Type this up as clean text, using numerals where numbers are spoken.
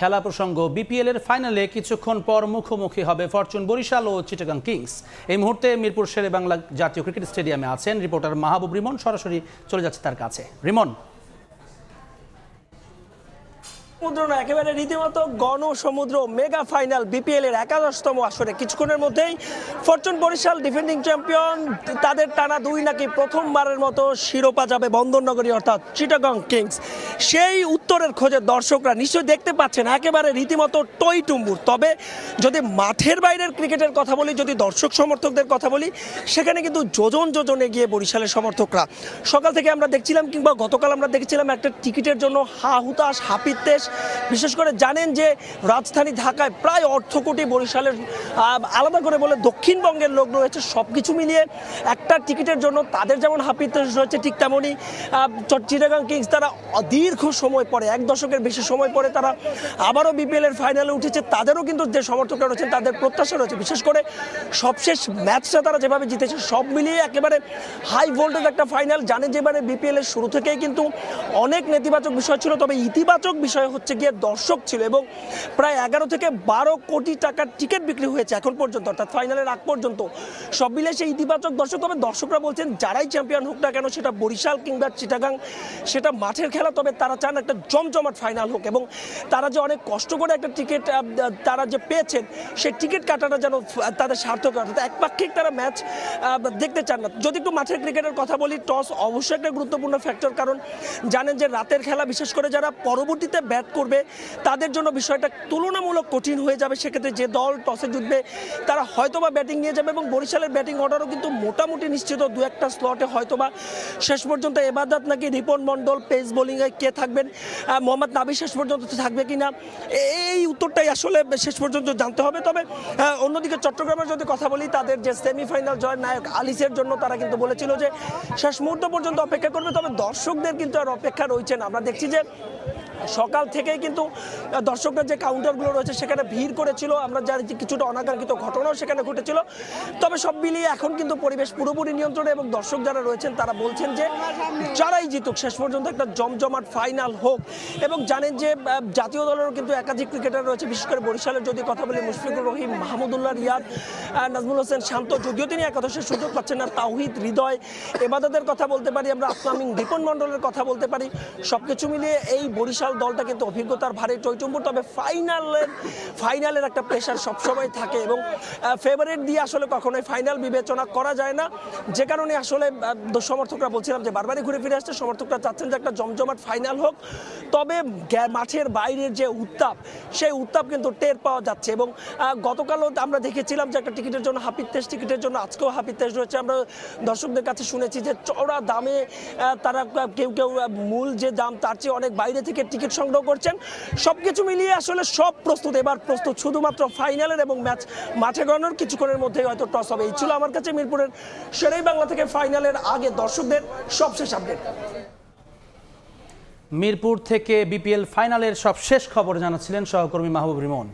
খেলা প্রসঙ্গ, বিপিএল এর ফাইনালে কিছুক্ষণ পর মুখোমুখি হবে ফরচুন বরিশাল ও চিটাগাং কিংস। এই মুহূর্তে মিরপুর শেরেবাংলা জাতীয় ক্রিকেট স্টেডিয়ামে আছেন রিপোর্টার মাহবুব রিমন। সরাসরি চলে যাচ্ছে তার কাছে। রিমন, একেবারে রীতিমতো গণসমুদ্র মেগা ফাইনাল বিপিএল এর 11তম আসরে কিছুক্ষণের মধ্যেই ফরচুন বরিশাল ডিফেন্ডিং চ্যাম্পিয়ন, তাদের টানা 2 নাকি প্রথমবারের মতো শিরোপা যাবে বন্দরনগরী অর্থাৎ চিটাগং কিংস। সেই উত্তরের খোঁজে দর্শকরা নিশ্চয়ই দেখতে পাচ্ছেন একেবারে রীতিমতো টইটুম্বুর। তবে যদি মাঠের বাইরের ক্রিকেটের কথা বলি, যদি দর্শক সমর্থকদের কথা বলি, সেখানে কিন্তু যোজন যোজন এগিয়ে বরিশালের সমর্থকরা। সকাল থেকে আমরা দেখছিলাম, কিংবা গতকাল আমরা দেখছিলাম একটা টিকিটের জন্য হা হুতাশ হাপিত্তেশ। বিশেষ করে জানেন যে রাজধানী ঢাকায় প্রায় অর্ধকোটি, বরিশালের আলাদা করে বলে দক্ষিণবঙ্গের লোক রয়েছে। সব কিছু মিলিয়ে একটা টিকিটের জন্য তাদের যেমন হাপিত্তেশ রয়েছে, ঠিক তেমনই চিটাগাং কিংস তারা দীর্ঘ সময় পরে, 1 দশকের বেশি সময় পরে তারা আবারও বিপিএল এর ফাইনালে উঠেছে। তাদেরও কিন্তু যে সমর্থকরা রয়েছেন তাদের প্রত্যাশা রয়েছে। বিশেষ করে সবশেষ ম্যাচটা তারা যেভাবে জিতেছে, সব মিলিয়ে একেবারে হাই ভোল্টেজ একটা ফাইনাল। জানেন যে এবারে বিপিএল এর শুরু থেকেই কিন্তু অনেক নেতিবাচক বিষয় ছিল, তবে ইতিবাচক বিষয় হচ্ছে গিয়ে দর্শক ছিল এবং প্রায় 11 থেকে 12 কোটি টাকার টিকিট বিক্রি হয়েছে এখন পর্যন্ত, অর্থাৎ ফাইনালের আগ পর্যন্ত। সব মিলে সেই ইতিবাচক দর্শক। তবে দর্শকরা বলছেন যারাই চ্যাম্পিয়ন হোক না কেন, সেটা বরিশাল কিংবা চিটাগাং, সেটা মাঠের খেলা, তবে তারা চান একটা জমজমাট ফাইনাল হোক এবং তারা যে অনেক কষ্ট করে একটা টিকিট তারা যে পেয়েছেন, সেই টিকিট কাটাটা যেন তাদের সার্থক হয়, অর্থাৎ একপাক্ষিক তারা ম্যাচ দেখতে চান না। যদি একটু মাঠের ক্রিকেটের কথা বলি, টস অবশ্যই একটা গুরুত্বপূর্ণ ফ্যাক্টর, কারণ জানেন যে রাতের খেলা, বিশেষ করে যারা পরবর্তীতে ব্যাট করবে তাদের জন্য বিষয়টা তুলনামূলক কঠিন হয়ে যাবে। সেক্ষেত্রে যে দল টসে জিতবে তারা হয়তোবা ব্যাটিং নিয়ে যাবে এবং বরিশালের ব্যাটিং অর্ডারও কিন্তু মোটামুটি নিশ্চিত। 2-1টা স্লটে হয়তোবা শেষ পর্যন্ত এবাদত নাকি রিপন মণ্ডল, পেস বোলিংয়ে কে থাকবেন, মোহাম্মদ নাবি শেষ পর্যন্ত থাকবে কিনা, এই উত্তরটাই আসলে শেষ পর্যন্ত জানতে হবে। তবে অন্যদিকে চট্টগ্রামের যদি কথা বলি, তাদের যে সেমিফাইনাল জয়ের নায়ক আলিসের জন্য তারা কিন্তু বলেছিল যে শেষ মুহূর্ত পর্যন্ত অপেক্ষা করবে। তবে দর্শকদের কিন্তু আর অপেক্ষা রয়েছে না। আমরা দেখছি যে সকাল থেকেই কিন্তু দর্শকদের যে কাউন্টারগুলো রয়েছে সেখানে ভিড় করেছিল। আমরা জানি যে কিছুটা অনাকাঙ্ক্ষিত ঘটনাও সেখানে ঘটেছিল। তবে সব মিলিয়ে এখন কিন্তু পরিবেশ পুরোপুরি নিয়ন্ত্রণে এবং দর্শক যারা রয়েছেন তারা বলছেন যে যারাই জিতুক শেষ পর্যন্ত একটা জমজমাট ফাইনাল হোক। এবং জানেন যে জাতীয় দলেরও কিন্তু একাধিক ক্রিকেটার রয়েছে, বিশেষ করে বরিশালের যদি কথা বলি, মুশফিকুর রহিম, মাহমুদুল্লাহ রিয়াদ, নাজমুল হোসেন শান্ত, যদিও তিনি একাদশের সুযোগ পাচ্ছেন না, তাওহিদ, হৃদয়, এবাদতের কথা বলতে পারি, আমরা আসলামিন, রিপন মণ্ডলের কথা বলতে পারি। সবকিছু মিলিয়ে এই বরিশাল দলটা কিন্তু অভিজ্ঞতার ভারে টইটুম্বুর। তবে ফাইনালের একটা প্রেশার সবসময় থাকে এবং ফেভারিট দিয়ে আসলে কখনোই ফাইনাল বিবেচনা করা যায় না। যে কারণে আসলে সমর্থকরা বলছিলাম যে বারবারই ঘুরে ফিরে আসছে, সমর্থকরা চাচ্ছেন যে একটা জমজমাট ফাইনাল হোক। তবে মাঠের বাইরের যে উত্তাপ, সেই উত্তাপ কিন্তু টের পাওয়া যাচ্ছে এবং গতকালও আমরা দেখেছিলাম যে একটা টিকিটের জন্য হাপিত্তেশ, টিকিটের জন্য আজকেও হাপিত্তেশ রয়েছে। আমরা দর্শকদের কাছে শুনেছি যে চওড়া দামে তারা কেউ মূল যে দাম তার চেয়ে অনেক বাইরে থেকে টিকিট সংগ্রহ করছেন। সবকিছু মিলিয়ে আসলে সব প্রস্তুত, এবার প্রস্তুত শুধুমাত্র ফাইনালের এবং ম্যাচ মাঠে গড়ানোর কিছুক্ষণের মধ্যেই হয়তো টস হবে। এই ছিল আমার কাছে মিরপুরের শেরেবাংলা থেকে ফাইনালের আগে দর্শকদের সবশেষ আপডেট। মিরপুর থেকে বিপিএল ফাইনালের সবশেষ খবর জানাচ্ছিলেন সহকর্মী মাহবুব রিমন।